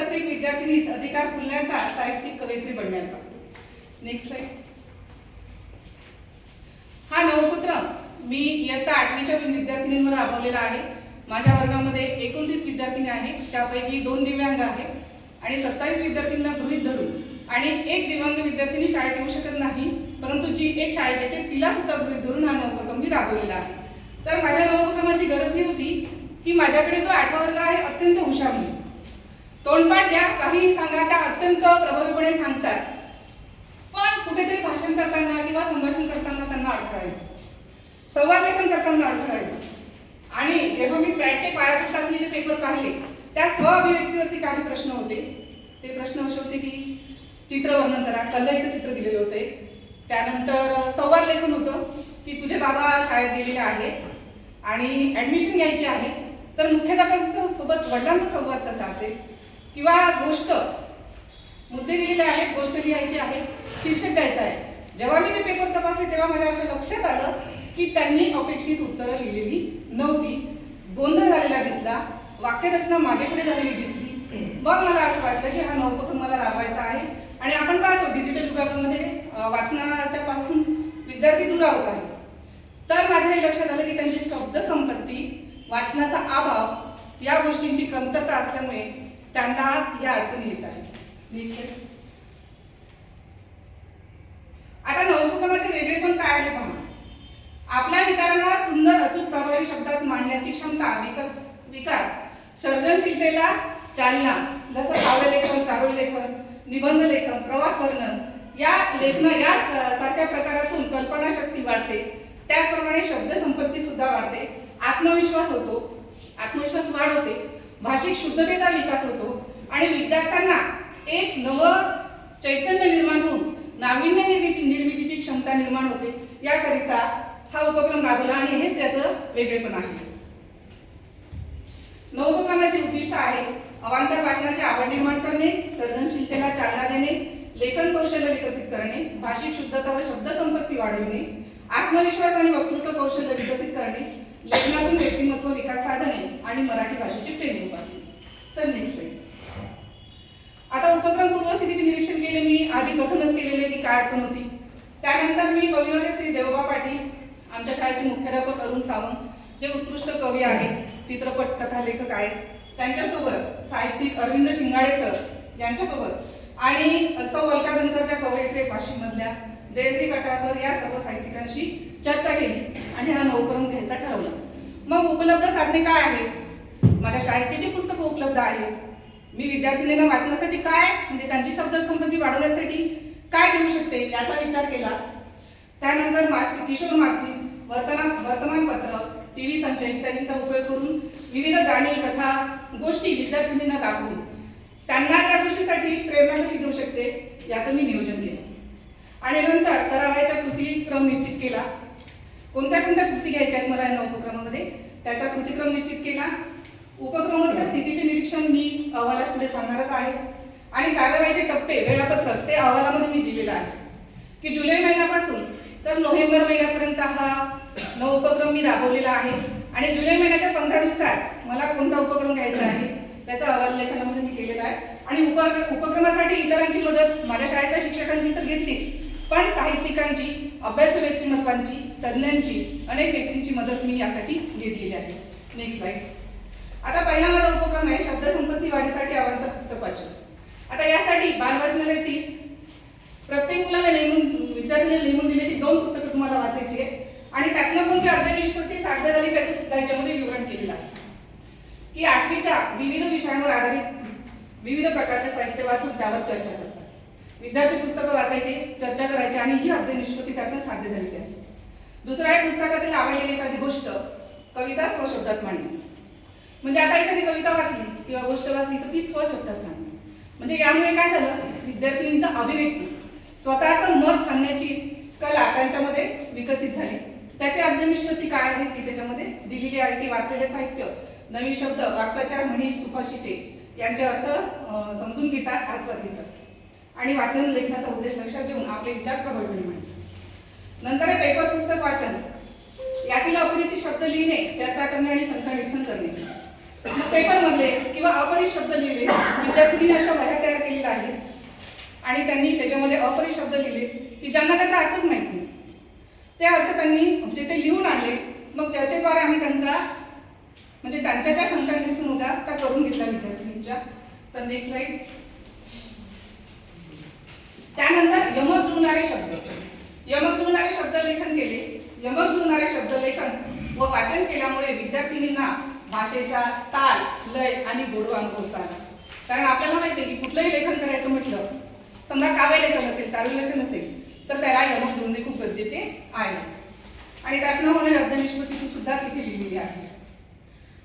प्रत्येक विद्यार्थिनीस अधिकार फुलण्याचा, साहित्यिक कवयित्री बनण्याचा. Next slide. हा नवोपक्रम मी इयत्ता 8वीच्या विद्यार्थिनींवर राबवलेला आहे. माझ्या वर्गामध्ये 29 विद्यार्थिनी आहेत, त्यापैकी 2 दिव्यांग आहेत आणि 27 विद्यार्थ्यांना गृहीत धरून आणि एक दिव्यांग विद्यार्थिनी शाळेत येऊ शकत नाही, परंतु जी एक शाळेत येते तिला सुद्धा गृहीत धरून हा नवोपक्रम मी राबवलेला आहे. तर माझ्या नवोपक्रमाची गरज ही होती की माझ्याकडे जो 8वा वर्ग आहे अत्यंत हुशार मुली, तोंडपाठ द्या काहीही सांगा, त्या अत्यंत प्रभावीपणे सांगतात, पण कुठेतरी भाषण करताना किंवा संभाषण करताना त्यांना अडथळा येतो, संवाद लेखन करताना अडथळा येतो. आणि जेव्हा मी पॅटचे पायाभूत चाचणीचे पेपर पाहिले त्या स्व अभिव्यक्तीवरती काही प्रश्न होते. ते प्रश्न असे होते की चित्र वर्णन करा, कल्लईचं चित्र दिलेले होते. त्यानंतर संवाद लेखन होतं की तुझे बाबा शाळेत गेलेले आहेत आणि ऍडमिशन घ्यायची आहे, तर मुख्याध्यापकांच्या सोबत वडिलांचा संवाद कसा असेल, किंवा गोष्ट मुद्दे दिलेले आहेत, गोष्ट लिहायची आहे, शीर्षक द्यायचं आहे. जेव्हा मी ते पेपर तपासले तेव्हा माझ्या असं लक्षात आलं की त्यांनी अपेक्षित उत्तरं लिहिलेली नव्हती, गोंधळ झालेला दिसला, वाक्यरचना मागे पुढे झालेली दिसली. मग मला असं वाटलं की हा नवोपक्रम मला राबवायचा आहे. आणि आपण पाहतो डिजिटल युगामध्ये वाचनाच्या पासून विद्यार्थी दुरावत आहेत. तर माझ्या हे लक्षात आलं की त्यांची शब्द संपत्ती, वाचनाचा अभाव या गोष्टींची कमतरता असल्यामुळे त्यांना या अडचणी येत आहेत. आता नवोपक्रमाचे वेगळेपण काय आहे पहा. आपल्या विचारांना सुंदर अचूक प्रभावी शब्दात मांडण्याची क्षमता, विकास, सर्जनशीलतेला चालना, जसं काव्यलेखन, चारोळलेखन, निबंध लेखन, प्रवास वर्णन या सारख्या प्रकारातून कल्पनाशक्ती वाढते. त्याचप्रमाणे शब्द संपत्ती सुद्धा वाढते, आत्मविश्वास वाढ होते, भाषिक शुद्धतेचा विकास होतो आणि विद्यार्थ्यांना एक नवं चैतन्य निर्माण होऊन नाविन्य निर्मितीची क्षमता निर्माण होते. याकरिता हा उपक्रम राबवला आणि हेच याचं वेगळेपण आहे. नवोपक्रमाचे उद्दिष्ट आहे अवांतर वाचनाची आवड निर्माण करणे, सर्जनशीलतेला चालना देणे, लेखन कौशल्य विकसित करणे, भाषिक शुद्धता व शब्द संपत्ती वाढविणे, आत्मविश्वास आणि वक्तृत्व कौशल्य विकसित करणे, लेखनातून व्यक्तिमत्व विकास साधणे आणि मराठी भाषेची प्रेम जोपासणे. Sir next slide. आता उपक्रम पूर्वस्थितीचे निरीक्षण केले मी, आधी कथनच केलेले की काय अडचण होती. त्यानंतर मी कविवर्य श्री देवबा पाटील, आमच्या शाळेचे मुख्याध्यापक अरुण सावंत, जे उत्कृष्ट कवी आहेत, चित्रपट कथा लेखक आहेत, त्यांच्यासोबत साहित्यिक अरविंद शिंगाडे सर यांच्यासोबत आणि सौ अलका धनकरच्या कवयित्री वाशिममधल्या जयश्री कटाळकर या सर्व साहित्यिकांशी चर्चा केली आणि हा नवोपक्रम घ्यायचा ठरवला. मग उपलब्ध साधने काय आहेत, माझ्या शाळेत किती पुस्तकं उपलब्ध आहेत, मी विद्यार्थिनींना वाचण्यासाठी काय म्हणजे त्यांची शब्दसंपत्ती वाढवण्यासाठी काय देऊ शकते याचा विचार केला. त्यानंतर मासिक, किशोर मासिक, वर्तमानपत्र, टीव्ही संच इत्यादींचा उपयोग करून विविध गाणी, कथा, गोष्टी विद्यार्थिनींना दाखवून त्यांना त्या गोष्टीसाठी प्रेरणा कशी देऊ शकते याचं मी नियोजन केलं. आणि नंतर करावयाच्या कृतीक्रम निश्चित केला. कोणत्या कृती घ्यायच्या आहेत मला या उपक्रमामध्ये त्याचा कृतीक्रम निश्चित केला. उपक्रमाच्या स्थितीचे निरीक्षण मी अहवालात पुढे सांगणारच आहे आणि कार्यवाहीचे टप्पे, वेळापत्रक ते अहवालामध्ये मी दिलेलं आहे की जुलै महिन्यापासून तर नोव्हेंबर महिन्यापर्यंत हा नवोपक्रम मी राबवलेला आहे आणि जुलै महिन्याच्या 15 दिवसात मला कोणता उपक्रम घ्यायचा आहे त्याचा अहवाल लेखनामध्ये मी केलेला आहे. आणि उपक्रमासाठी इतरांची मदत माझ्या शाळेतल्या शिक्षकांची तर घेतलीच, पण साहित्यिकांची, अभ्यासू व्यक्तिमत्वांची, तज्ज्ञांची, अनेक व्यक्तींची मदत मी यासाठी घेतलेली आहे. Next slide. आता पहिला माझा उपक्रम आहे शब्दसंपत्ती वाढीसाठी अवांतर पुस्तक वाचन. आता यासाठी बालवाचनालयातील प्रत्येक मुलाला विद्यार्थ्यांना नेमून दिलेली 2 पुस्तकं तुम्हाला वाचायची आहे आणि त्यातनं कोणती अर्ध निष्पत्ती साध्य झाली त्याचं सुद्धा याच्यामध्ये विवरण केलेलं आहे की 8वीच्या विविध विषयांवर आधारित विविध प्रकारचे साहित्य वाचून त्यावर चर्चा करतात. विद्यार्थी पुस्तकं वाचायची, चर्चा करायची आणि ही अर्ध निष्पत्ती त्यातनं साध्य झालेली आहे. दुसरा आहे पुस्तकातील आवडलेली एखादी गोष्ट, कविता स्वशब्दात मांडणे. म्हणजे आता एखादी कविता वाचली किंवा गोष्ट वाचली तर ती स्वशब्दात सांगणे. म्हणजे यामुळे काय झालं, विद्यार्थिनींचा अभिव्यक्ती, स्वतःचं मत सांगण्याची कला त्यांच्यामध्ये विकसित झाली. त्याची अर्ध निष्पत्ती काय आहे की त्याच्यामध्ये दिलेली आहे की वाचलेले साहित्य, नवीन शब्द, वाक्प्रचार, म्हणी, सुभाषिते यांचे अर्थ समजून घेतात, आस्वाद घेतात आणि वाचन लेखनाचा उद्देश लक्षात घेऊन आपले विचार प्रभावीपणे मांडतात. नंतर आहे पेपर पुस्तक वाचन. यातील अपरिचित शब्द लिहिणे, चर्चा करणे आणि संख्या निरसन करणे. पेपर मधले किंवा अपरिचित शब्द लिहिले विद्यार्थ्यांनी अशा वह्या तयार केलेल्या आहेत आणि त्यांनी त्याच्यामध्ये अपरिचित शब्द लिहिले की ज्यांना त्याचा अर्थच माहित नाही. ते अर्थ त्यांनी म्हणजे ते लिहून आणले. मग चर्चेद्वारे आम्ही त्यांचा म्हणजे त्यांच्या ज्या शंका दिसून होत्या त्या करून घेतल्या विद्यार्थ्यांच्या. Next slide. त्यानंतर यमक जुळणारे शब्द लेखन केले. यमक जुळणारे शब्द लेखन व वाचन केल्यामुळे विद्यार्थिनींना भाषेचा ताल, लय आणि गोडवा अनुभवता आला. कारण आपल्याला माहिती आहे की कुठलंही लेखन करायचं म्हटलं, समजा काव्य लेखन असेल, चालू लेखन असेल, तर त्याला यमक जुळणे खूप गरजेचे आहे. आणि त्यातनं होणारी अर्धनिष्पत्ती सुद्धा तिथे लिहिलेली आहे.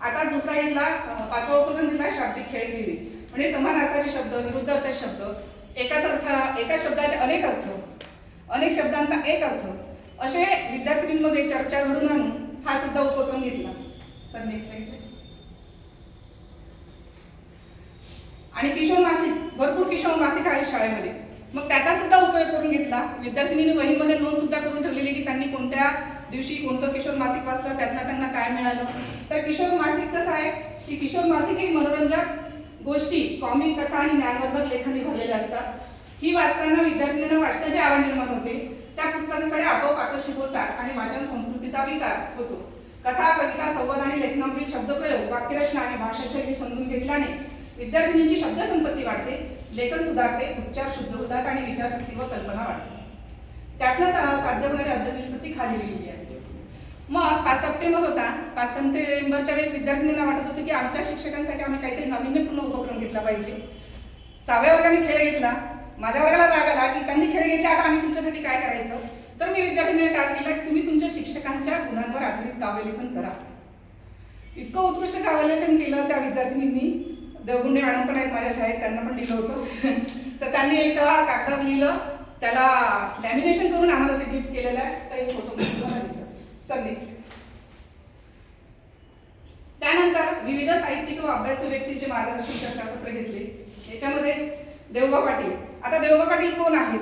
आता दुसरा इथला 5वा उपक्रम दिला शाब्दिक खेळ लिहिणे. म्हणजे समान अर्थाचे शब्द, विरुद्ध अर्थाचे शब्द, एका शब्दाचे अनेक अर्थ, अनेक शब्दांचा एक अर्थ, असे विद्यार्थ्यांमध्ये चर्चा घडून आणून हा सुद्धा उपक्रम घेतला. Next slide. आणि किशोर मासिक, भरपूर किशोर मासिक आहे शाळेमध्ये, मग त्याचा सुद्धा उपयोग करून घेतला. विद्यार्थिनींनी वहीमध्ये नोंद सुद्धा करून ठेवलेली की त्यांनी कोणत्या दिवशी कोणतं किशोर मासिक वाचलं, त्यातनं त्यांना काय मिळालं. तर किशोर मासिक कसं आहे की किशोर मासिक ही मनोरंजक गोष्टी, कॉमिक, कथा आणि ज्ञानवर्धक लेखनी भरलेले असतात. ही वाचताना विद्यार्थ्यांना वाचनाची आवड निर्माण होते. त्या पुस्तकाकडे आपोआप आकर्षित होतात आणि वाचन संस्कृतीचा विकास होतो. कथा, कविता, संवाद आणि लेखनामधील शब्दप्रयोग, वाक्यरचना आणि भाषाशैली समजून घेतल्याने विद्यार्थिनींची शब्दसंपत्ती वाढते, लेखन सुधारते, उच्चार शुद्ध होतात आणि विचारशक्ती व कल्पना वाढते. त्यातनं साध्य होणारी अर्धनिष्पत्ती खाली लिहिली आहे. मग 5 सप्टेंबर होता. 5 सप्टेंबरच्या वेळेस विद्यार्थिनींना वाटत होतं की आमच्या शिक्षकांसाठी आम्ही काहीतरी नाविन्यपूर्ण उपक्रम घेतला पाहिजे. 6व्या वर्गाने खेळ घेतला. माझ्या वर्गाला राग आला की त्यांनी खेळ घेतले, आता आम्ही तुमच्यासाठी काय करायचं. तर मी विद्यार्थ्यांना टास्क दिला की तुम्ही तुमच्या शिक्षकांच्या गुणांवर आधारित काव्यलेखन करा. इतकं उत्कृष्ट काव्यलेखन केलं त्या विद्यार्थिनींनी. देवगुंडे मॅडम पण आहेत माझ्या शाळेत, त्यांना पण दिलं होतं. तर त्यांनी एक कागदावर लिहिलं, त्याला लॅमिनेशन करून आम्हाला ते गिफ्ट केलेलं आहे. तर एक फोटो तुम्हाला दिसत. त्यानंतर विविध साहित्यिक व अभ्यासू व्यक्तींचे मार्गदर्शन चर्चासत्र घेतले. याच्यामध्ये देवबा पाटील. आता देवबा पाटील कोण आहेत.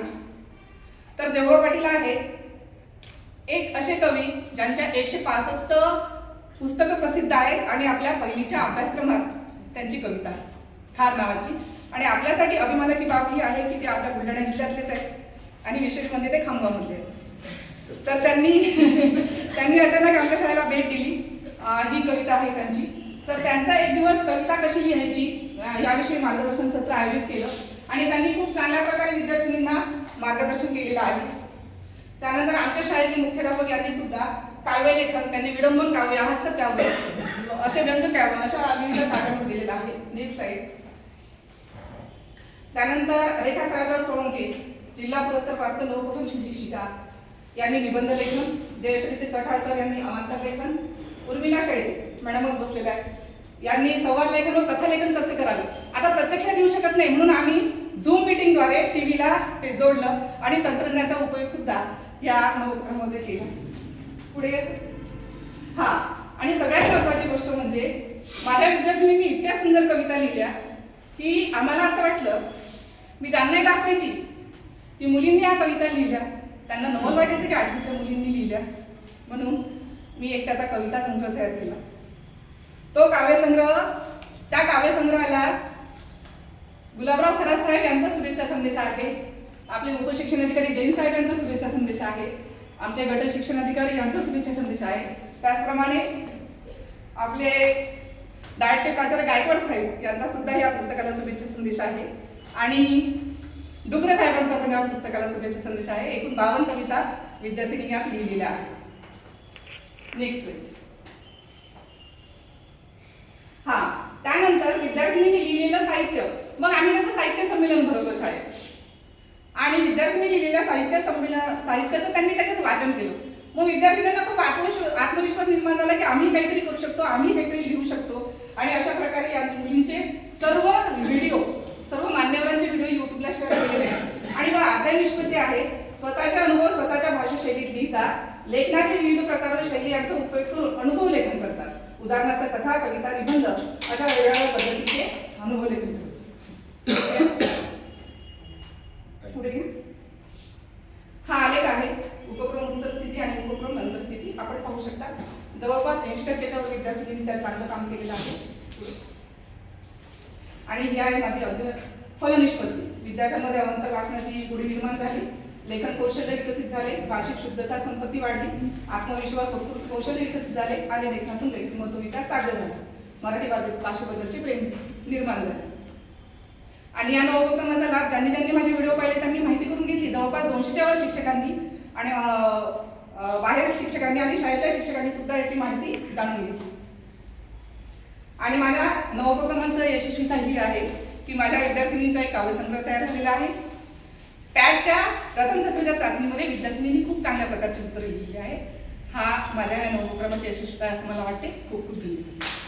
तर देवबा पाटील आहेत एक असे कवी ज्यांच्या 165 पुस्तकं प्रसिद्ध आहेत आणि आपल्या पहिलीच्या अभ्यासक्रमात त्यांची कविता खार नावाची. आणि आपल्यासाठी अभिमानाची बाब ही आहे की ते आपल्या बुलढाणा जिल्ह्यातलेच आहेत आणि विशेष म्हणजे ते खामगावमधले आहेत. तर त्यांनी अचानक आमच्या शाळेला भेट दिली. ही कविता आहे त्यांची. तर त्यांचा एक दिवस कविता कशी लिहायची याविषयी मार्गदर्शन सत्र आयोजित केलं आणि त्यांनी खूप चांगल्या प्रकारे विद्यार्थिनींना मार्गदर्शन केलेलं आहे. त्यानंतर आमच्या शाळेतील मुख्याध्यापक यांनी सुद्धा काव्य लेखन, त्यांनी विडंबन काव्य, हास्य काव्य, असे व्यंग काव्य अशा विविध काव्यांवर दिलेलं आहे. Next slide. त्यानंतर रेखा साहेबराव सोळंके, जिल्हा पुरस्कार प्राप्त लोकभाषा शिक्षिका, यांनी निबंध लेखन. जयश्री कठाळकर यांनी अवांतर लेखन. उर्मिला शेळके मॅडमच बसलेल्या आहेत, यांनी संवाद लेखन व कथालेखन कसे करावे. आता प्रत्यक्षात येऊ शकत नाही म्हणून आम्ही झूम मीटिंगद्वारे टीव्हीला ते जोडलं आणि तंत्रज्ञानाचा उपयोग सुद्धा या उपक्रमामध्ये केला. पुढे हा. आणि सगळ्यात महत्त्वाची गोष्ट म्हणजे माझ्या विद्यार्थ्यांनी इतक्या सुंदर कविता लिहिल्या की आम्हाला असं वाटलं, मी ज्यांनाही दाखवायची की मुलींनी या कविता लिहिल्या, त्यांना नवल वाटायचं की 8वीतल्या मुलींनी लिहिल्या. म्हणून मी एक त्याचा कविता संग्रह तयार केला. तो काव्यसंग्रह, त्या काव्यसंग्रहाला गुलाबराव खरात साहेब यांचा शुभेच्छा संदेश आहे, आपले उपशिक्षणाधिकारी जैन साहेब यांचा शुभेच्छा संदेश आहे, आमचे गट शिक्षणाधिकारी यांचा शुभेच्छा संदेश आहे. त्याचप्रमाणे आपले डाएटचे प्राचार्य गायकवाड साहेब यांचा सुद्धा या पुस्तकाला शुभेच्छा संदेश आहे आणि डुगरे साहेबांचा पण या पुस्तकाला शुभेच्छा संदेश आहे. एकूण 52 कविता विद्यार्थिनी यात लिहिलेल्या आहेत. Next page. हा. त्यानंतर विद्यार्थिनींनी लिहिलेलं साहित्य, मग आम्ही त्याचं साहित्य संमेलन भरवलं शाळेत आणि विद्यार्थ्यांनी लिहिलेल्या साहित्याचं त्यांनी त्याच्यात वाचन केलं. मग विद्यार्थ्यांना खूप आत्मविश्वास निर्माण झाला की आम्ही काहीतरी करू शकतो, आम्ही काहीतरी लिहू शकतो. आणि अशा प्रकारे या मुलींचे सर्व व्हिडिओ, सर्व मान्यवरांचे व्हिडिओ युट्यूबला शेअर केलेले आहेत. आणि मग अर्धनिष्पत्ती आहे, स्वतःचे अनुभव स्वतःच्या भाषाशैलीत लिहितात, लेखनाचे विविध प्रकारच्या शैली यांचा उपयोग करून अनुभव लेखन करतात. उदाहरणार्थ कथा, कविता, निबंध अशा वेगवेगळ्या पद्धतीचे अनुभव लेखन करतात. पुढे हा आलेख आहे उपक्रम उत्तर स्थिती आणि उपक्रम नंतर स्थिती. आपण पाहू शकता जवळपास 80% विद्यार्थ्यांनी त्यात चांगलं काम केलेलं आहे. आणि आहे माझी फलनिष्पत्ती. विद्यार्थ्यांमध्ये अवांतर वाचनाची गोडी निर्माण झाली, लेखन कौशल्य विकसित झाले, भाषिक शुद्धता संपत्ती वाढली, आत्मविश्वास वक्तृत्व कौशल्य विकसित झाले आणि लेखनातून व्यक्तिमत्व विकास साध्य झाला. मराठी भाषेबद्दलचे प्रेम निर्माण झाले. आणि या नवोपक्रमाचा लाभ ज्यांनी माझे व्हिडिओ पाहिले त्यांनी माहिती करून घेतली. जवळपास 200च्या वर शिक्षकांनी आणि बाहेर शिक्षकांनी आणि शाळेतल्या शिक्षकांनी सुद्धा याची माहिती जाणून घेतली. आणि माझ्या नवोपक्रमांचं यशस्वीता ही आहे की माझ्या विद्यार्थिनींचा एक काव्यसंग्रह तयार झालेला आहे. पॅटच्या प्रथम सत्राच्या चाचणीमध्ये विद्यार्थिनींनी खूप चांगल्या प्रकारची उत्तरं लिहिलेली आहे. हा माझ्या या नवोपक्रमाची यशस्वीता असं मला वाटते. खूप खूप धन्यवाद.